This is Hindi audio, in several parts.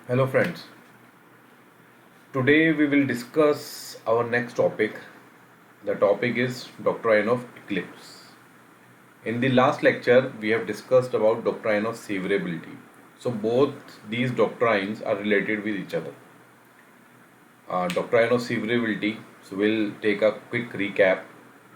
Hello, friends. Today we will discuss our next topic. The topic is doctrine of eclipse. In the last lecture, we have discussed about doctrine of severability. So both these doctrines are related with each other. Doctrine of severability. So we'll take a quick recap.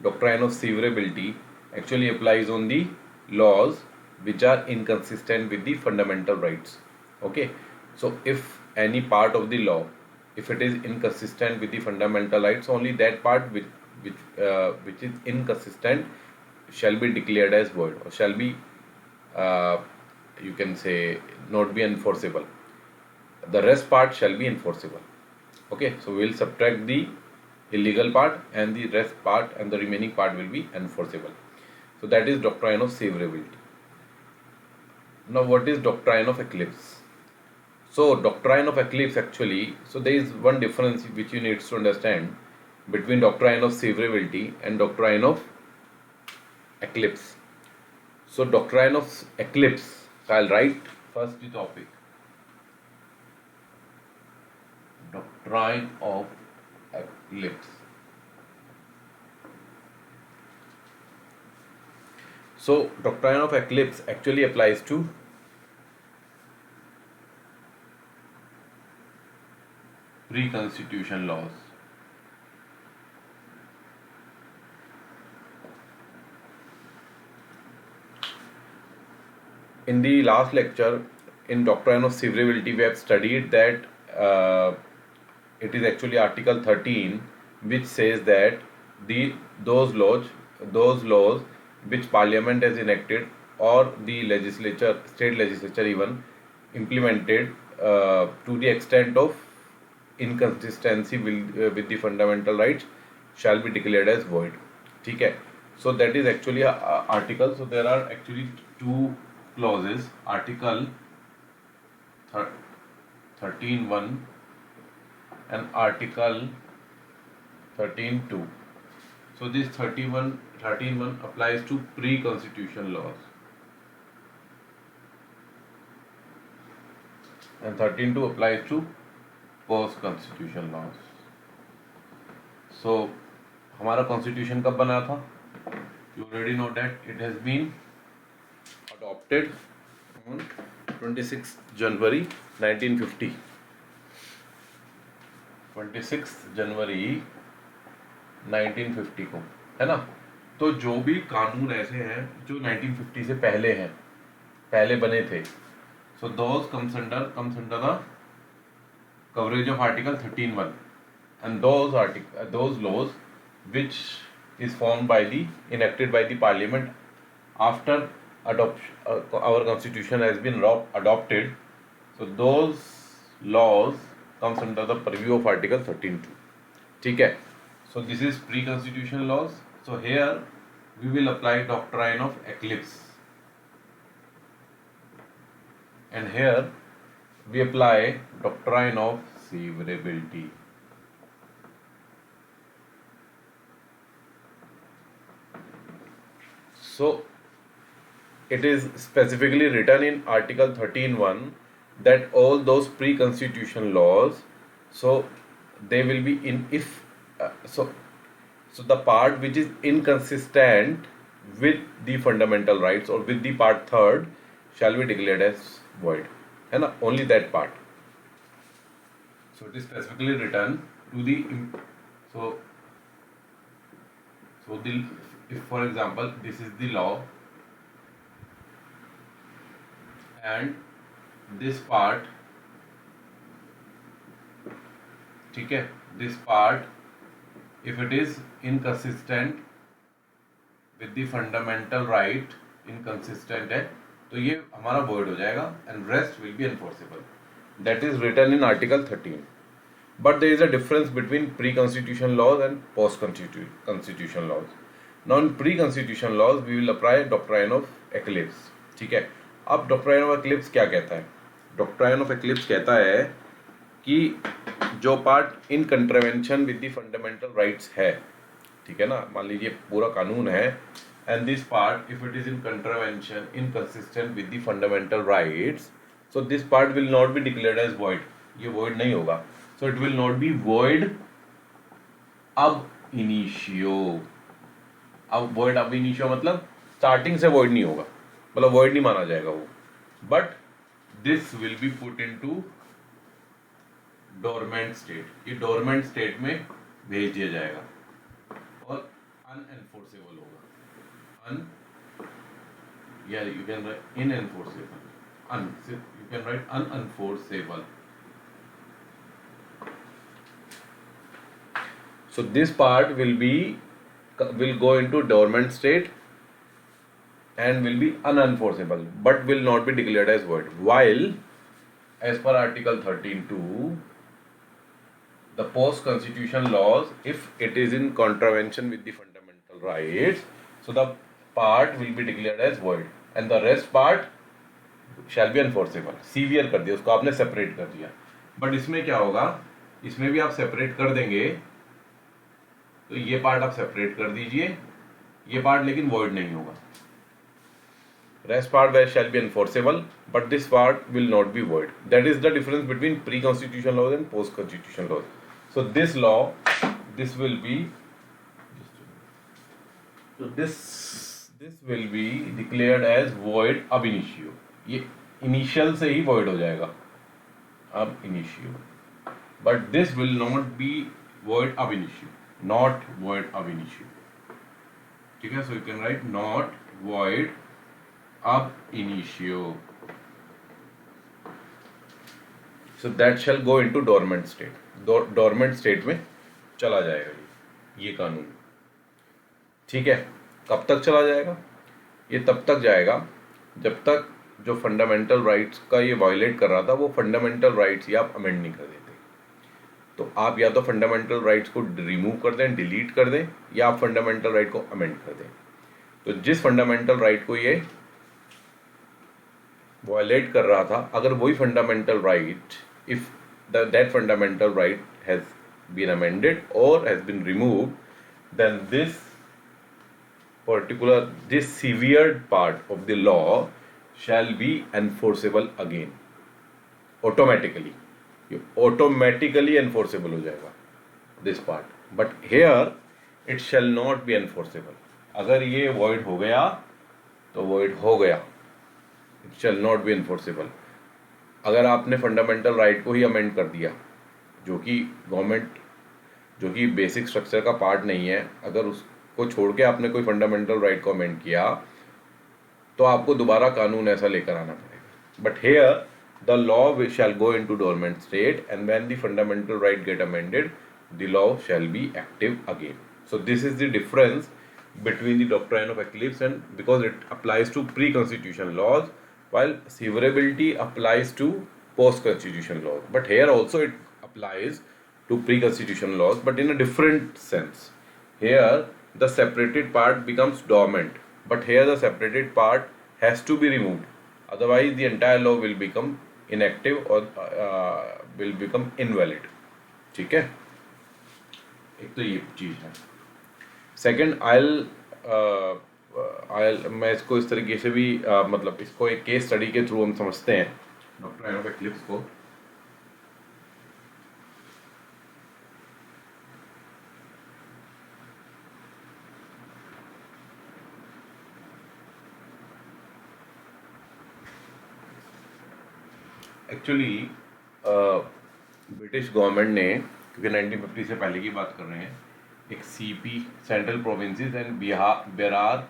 Doctrine of severability actually applies on the laws which are inconsistent with the fundamental rights. Okay. So if any part of the law, if it is inconsistent with the fundamental rights, only that part which is inconsistent shall be declared as void, or shall be uh, you can say not be enforceable. The rest part shall be enforceable. Okay, so we will subtract the illegal part, and the rest part and the remaining part will be enforceable. So that is doctrine of severability. Now what is doctrine of eclipse? So doctrine of eclipse actually, so there is one difference which you need to understand between doctrine of severability and doctrine of eclipse. So doctrine of eclipse, so I'll write first the topic. Doctrine of eclipse. So doctrine of eclipse actually applies to pre-constitution laws. In the last lecture, in doctrine of severability, we have studied that it is actually Article 13, which says that the those laws which Parliament has enacted, or the legislature, state legislature even implemented to the extent of inconsistency with the fundamental rights, shall be declared as void. ठीक है. So that is actually a article. So there are actually two clauses. Article 13.1 and Article 13.2. So this 13.1 applies to pre-constitution laws, and 13.2 applies to post-constitution laws. So हमारा कॉन्स्टिट्यूशन कब बना था? You already know that it has been adopted on 26 January 1950. 26 जनवरी 1950 को, है ना? तो जो भी कानून ऐसे हैं जो 1950 से पहले हैं, पहले बने थे, so those comes under the coverage of Article 13.1, and those laws which is formed by the enacted by the Parliament after adoption, our constitution has been adopted. So those laws comes under the purview of Article 13.2. ठीक है. So this is pre-constitution laws. So here we will apply doctrine of eclipse, and here we apply doctrine of severability. So it is specifically written in Article 13.1 that all those pre-constitution laws, so they will be in if so the part which is inconsistent with the fundamental rights or with the part third shall be declared as void, है ना? Only that part. So it is specifically written to the so the, if for example this is the law, and this part, ठीक है, this part if it is inconsistent with the fundamental right, inconsistent है, तो ये हमारा void हो जाएगा, and rest will be enforceable. That is written in Article 13. But there is a difference between pre-constitution laws and post-constitution laws. Now in pre-constitution laws we will apply doctrine of eclipse. ठीक है. अब doctrine of eclipse क्या कहता है? Doctrine of eclipse कहता है कि जो part in contravention with the fundamental rights है, ठीक है ना, मान लीजिए पूरा कानून है, and this part if it is in contravention inconsistent with the fundamental rights, so this part will not be declared as void, ये void नहीं होगा. So it will not be void ab initio. अब void अब इनिशियो मतलब स्टार्टिंग से void नहीं होगा, मतलब void नहीं माना जाएगा वो, but this will be put into dormant state. ये डोरमेंट स्टेट में भेज दिया जाएगा और अनएनफोर्सेबल होगा. Yeah, you can write inenforceable. You can write unenforceable. So this part will go into dormant state and will be unenforceable, but will not be declared as void. While, as per Article 13(2), the post-constitution laws, if it is in contravention with the fundamental rights, so the part will be declared as void and the rest part shall be enforceable. Severe कर दिया, उसको आपने सेपरेट कर दिया. बट इसमें क्या होगा, इसमें भी आप सेपरेट कर देंगे, तो ये पार्ट आप सेपरेट कर दीजिए, ये पार्ट लेकिन void नहीं होगा. Rest part shall be enforceable, but this part will not be void. That is the difference between pre-constitution laws and post-constitution laws. So this law, this will be, so this will be declared as void ab initio. ये initial से ही void हो जाएगा ab initio, but this will not be void ab initio, not void ab initio. ठीक है, so you can write not void ab initio. So that shall go into dormant state. Dormant state में चला जाएगा ये कानून. ठीक है, कब तक चला जाएगा? ये तब तक जाएगा जब तक जो फंडामेंटल राइट्स का ये वायलेट कर रहा था वो फंडामेंटल राइट्स ही आप अमेंड नहीं कर देते. तो आप या तो फंडामेंटल राइट्स को रिमूव कर दें, डिलीट कर दें, या आप फंडामेंटल राइट को अमेंड कर दें. तो जिस फंडामेंटल राइट को ये वायलेट कर रहा था, अगर वही fundamental right, if that fundamental right has been amended or has been removed, then this severed part of the law shall be enforceable again automatically. ये automatically enforceable हो जाएगा this part, but here it shall not be enforceable. अगर ये void हो गया तो void हो गया, it shall not be enforceable. अगर आपने फंडामेंटल राइट को ही अमेंड कर दिया, जो कि गवर्नमेंट, जो कि बेसिक स्ट्रक्चर का पार्ट नहीं है, अगर उसको छोड़ के आपने कोई फंडामेंटल राइट को अमेंड किया, तो आपको दोबारा कानून ऐसा लेकर आना पड़ेगा. But here the law shall go into dormant state and when the fundamental right get amended, the law shall be active again. So this is the difference between the doctrine of eclipse, and because it applies to pre-constitution laws, while severability applies to post-constitution laws. But here also it applies to pre-constitution laws, but in a different sense. Here the separated part becomes dormant, but here the separated part has to be removed. Otherwise the entire law will become inactive or will become invalid. ठीक है, एक तो ये चीज़ है. सेकेंड, मैं इसको इस तरीके से भी मतलब इसको एक केस स्टडी के थ्रू हम समझते हैं डॉक्ट्राइन ऑफ एक्लिप्स को. एक्चुअली ब्रिटिश गवर्नमेंट ने, क्योंकि 1950 से पहले की बात कर रहे हैं, एक CP, central provinces and Bihar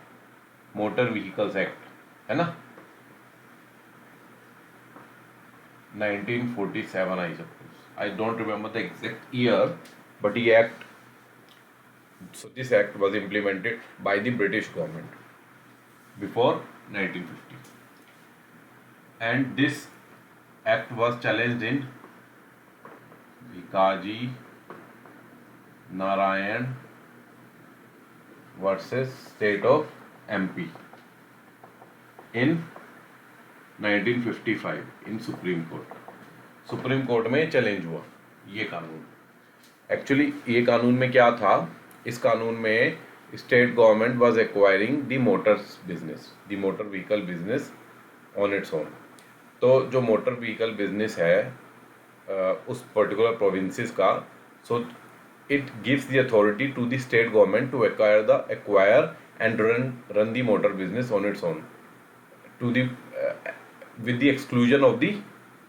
motor vehicles act, है ना, 1947 I suppose, I don't remember the exact year, but ये act, so this act was implemented by the British government before 1950, and this act was challenged in Bhikaji Narayan versus State of MP in 1955 in Supreme Court. Supreme Court में चैलेंज हुआ ये कानून. एक्चुअली ये कानून में क्या था, इस कानून में state government was acquiring the Motors business, the motor vehicle business on its own. तो जो मोटर व्हीकल बिजनेस है उस पर्टिकुलर प्रोविंसेस का, so it gives the authority to the state government to acquire and run the motor business on its own to the with the exclusion of the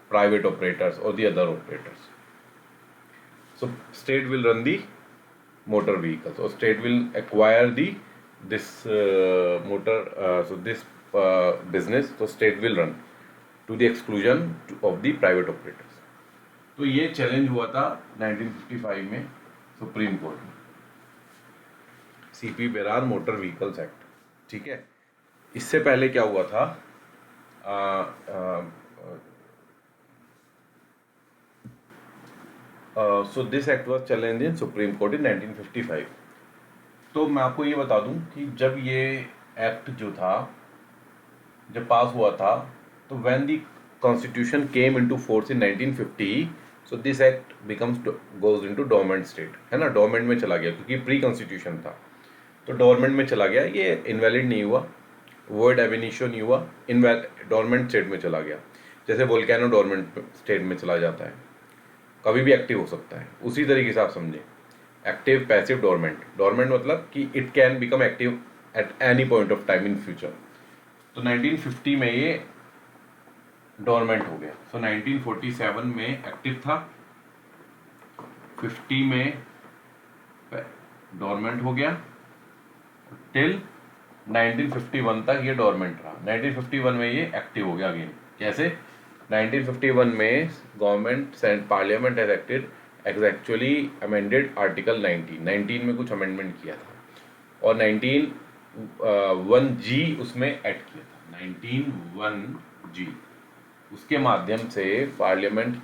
private operators or the other operators. So state will run the motor vehicles, or state will acquire the this motor so this business, so state will run to the exclusion of the private operators. तो ये चैलेंज हुआ था 1955 में सुप्रीम कोर्ट में, CP Berar motor vehicles act, ठीक है। इससे पहले क्या हुआ था, so this act was challenge in Supreme Court in 1955। तो मैं आपको ये बता दूं कि जब ये एक्ट जो था जब पास हुआ था, तो when the constitution came into force in 1950, so this act becomes goes into dormant state, है ना, डोरमेंट में चला गया क्योंकि प्री कॉन्स्टिट्यूशन था, तो डोरमेंट में चला गया, ये इनवैलिड नहीं हुआ, वर्ड एबिनिशो नहीं हुआ, डोरमेंट स्टेट में चला गया। जैसे वोल्केनो डोरमेंट स्टेट में चला जाता है, कभी भी एक्टिव हो सकता है, उसी तरीके से आप समझें एक्टिव पैसिव डोरमेंट। डोरमेंट मतलब कि it can become active at any point of time in future. तो 1950 में ये डोरमेंट हो गया, सो 1947 में एक्टिव था, 50 में डोरमेंट हो गया, टिल 1951 तक ये डोरमेंट रहा। 1951 में ये एक्टिव हो गया अगेन। कैसे? 1951 में government and parliament has acted actually amended article 19 में कुछ अमेंडमेंट किया था, और 19(1)(g) उसमें ऐड किया था। 19(1)(g) उसके माध्यम से parliament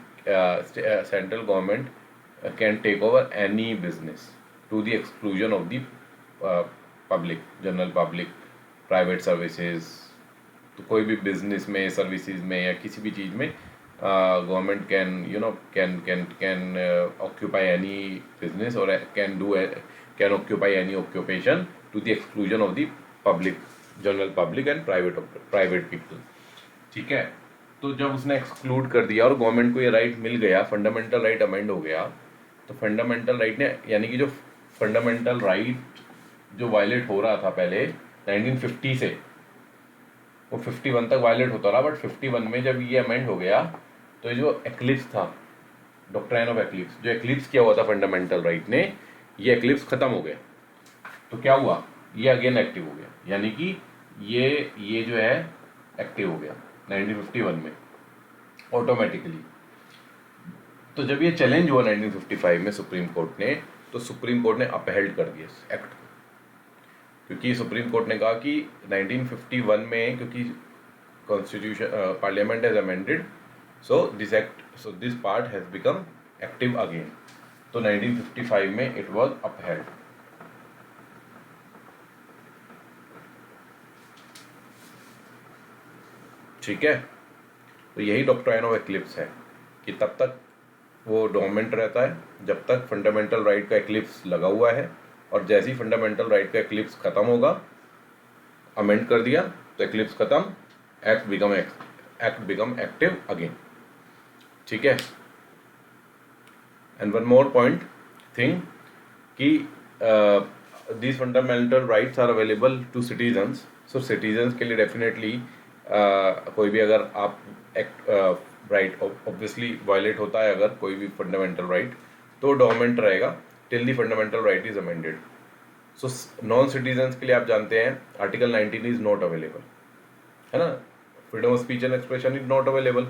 central government can take over any business to the exclusion of the public, general public, private services. तो कोई भी बिजनेस में, सर्विसेज में या किसी भी चीज़ में government can occupy any business और can occupy any occupation to the exclusion of the public, general public and private people, ठीक है। तो जब उसने एक्सक्लूड कर दिया और गवर्नमेंट को ये राइट मिल गया, फंडामेंटल राइट अमेंड हो गया, तो फंडामेंटल राइट ने, यानी कि जो फंडामेंटल राइट जो वायलेट हो रहा था पहले 1950 से, वो 51 तक वायलेट होता रहा, बट 51 में जब ये अमेंड हो गया, तो ये जो एक्लिप्स था, डॉक्ट्राइन ऑफ एक्लिप्स, जो एक्लिप्स किया हुआ था फंडामेंटल राइट ने, ये एक्लिप्स खत्म हो गया। तो क्या हुआ, ये अगेन एक्टिव हो गया, यानी कि ये जो है एक्टिव हो गया 1951 में ऑटोमेटिकली। तो जब ये चैलेंज हुआ 1955 में सुप्रीम कोर्ट ने, तो सुप्रीम कोर्ट ने अपहेल्ड कर दिया इस एक्ट को, क्योंकि सुप्रीम कोर्ट ने कहा कि 1951 में क्योंकि constitution parliament has amended, so this part has become active again. तो 1955 में इट वाज अपहेल्ड। ठीक है, तो यही डॉक्ट्राइन ऑफ एक्लिप्स है कि तब तक वो डोरमेंट रहता है जब तक फंडामेंटल राइट का एक्लिप्स लगा हुआ है, और जैसे ही फंडामेंटल राइट का एक्लिप्स खत्म होगा, अमेंड कर दिया तो एक्लिप्स खत्म, एक्ट बिकम एक्टिव अगेन, ठीक है। And one more point thing कि these fundamental rights are available to citizens. So citizens के लिए डेफिनेटली कोई भी अगर आप राइट ऑब्वियसली वायलेट होता है, अगर कोई भी फंडामेंटल राइट, तो डोरमेंट रहेगा till the fundamental right is amended. So non citizens के लिए आप जानते हैं आर्टिकल 19 इज नॉट अवेलेबल, है ना, freedom of speech and expression is not available.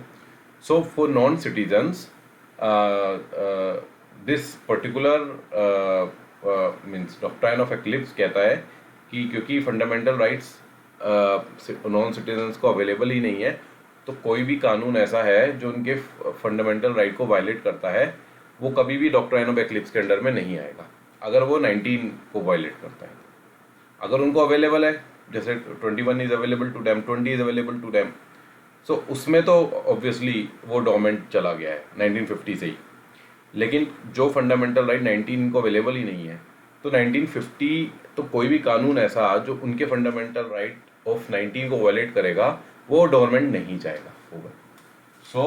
So for non citizens this particular means doctrine of eclipse कहता है कि क्योंकि फंडामेंटल राइट्स नॉन सिटीजन्स को अवेलेबल ही नहीं है, तो कोई भी कानून ऐसा है जो उनके फंडामेंटल राइट को वायलेट करता है, वो कभी भी डॉक्ट्राइन ऑफ एक्लिप्स के अंडर में नहीं आएगा, अगर वो 19 को वायलेट करता है। अगर उनको अवेलेबल है, जैसे 21 is available to them, 20 is available to them, so उसमें तो ऑब्वियसली वो डोरमेंट चला गया है 1950 से ही। लेकिन जो फंडामेंटल राइट 19 को अवेलेबल ही नहीं है, तो 1950 तो कोई भी कानून ऐसा जो उनके फंडामेंटल राइट ऑफ 19 को वायलेट करेगा, वो डोरमेंट नहीं जाएगा होगा। So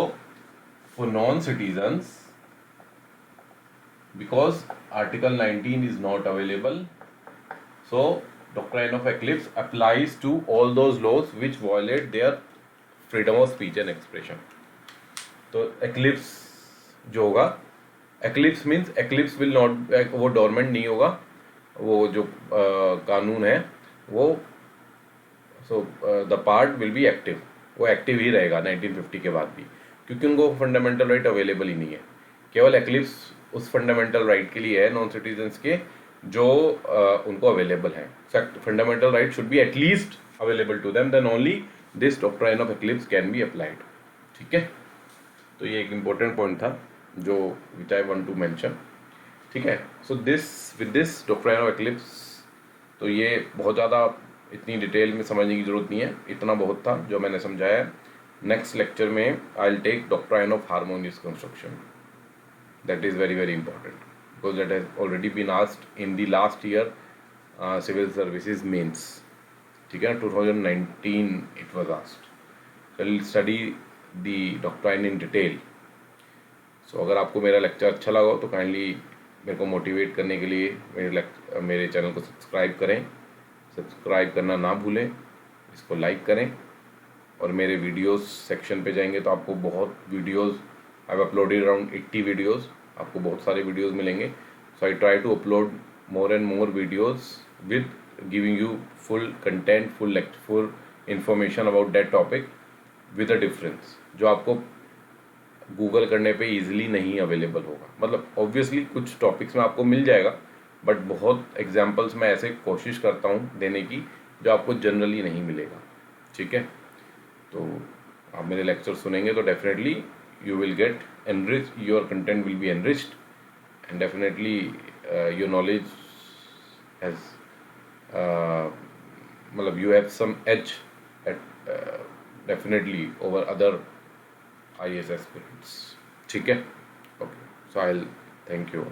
for non-citizens, because Article 19 is not available, so doctrine of eclipse applies to all those laws which violate their freedom of speech and expression. तो eclipse जो होगा, eclipse means eclipse will not, वो dormant नहीं होगा, वो जो कानून है वो, so the part will be active, वो एक्टिव ही रहेगा 1950 के बाद भी, क्योंकि उनको फंडामेंटल राइट अवेलेबल ही नहीं है। केवल एक्लिप्स उस फंडामेंटल राइट के लिए है नॉन सिटीजन्स के जो उनको अवेलेबल है। Fundamental right should be at least available to them, then only this doctrine of eclipse can be applied. ठीक है, तो ये एक इम्पोर्टेंट पॉइंट था जो which I want to mention. ठीक है, so this with this doctrine of eclipse, तो ये बहुत ज़्यादा इतनी डिटेल में समझने की ज़रूरत नहीं है, इतना बहुत था जो मैंने समझाया। नेक्स्ट लेक्चर में I will take doctrine of harmonious construction, that is very very important because that has already been asked in the last year civil services mains. ठीक है, 2019 it was asked. I will study the doctrine in detail. So अगर आपको मेरा लेक्चर अच्छा लगा हो तो काइंडली मेरे को मोटिवेट करने के लिए मेरे चैनल को सब्सक्राइब करें, सब्सक्राइब करना ना भूलें, इसको लाइक करें, और मेरे वीडियोस सेक्शन पे जाएंगे तो आपको बहुत videos, I have uploaded around 80 videos, आपको बहुत सारे वीडियोस मिलेंगे। So I try to upload more and more videos with giving you full content, full information about that topic with a difference, जो आपको गूगल करने पे इजीली नहीं अवेलेबल होगा। मतलब ऑब्वियसली कुछ टॉपिक्स में आपको मिल जाएगा, बट बहुत एग्जांपल्स मैं ऐसे कोशिश करता हूँ देने की जो आपको जनरली नहीं मिलेगा। ठीक है, तो आप मेरे लेक्चर सुनेंगे तो definitely you will get enrich, your content will be enriched, and definitely your knowledge has, मतलब you have some edge definitely over other IAS aspirants. ठीक है, okay, so I will thank you.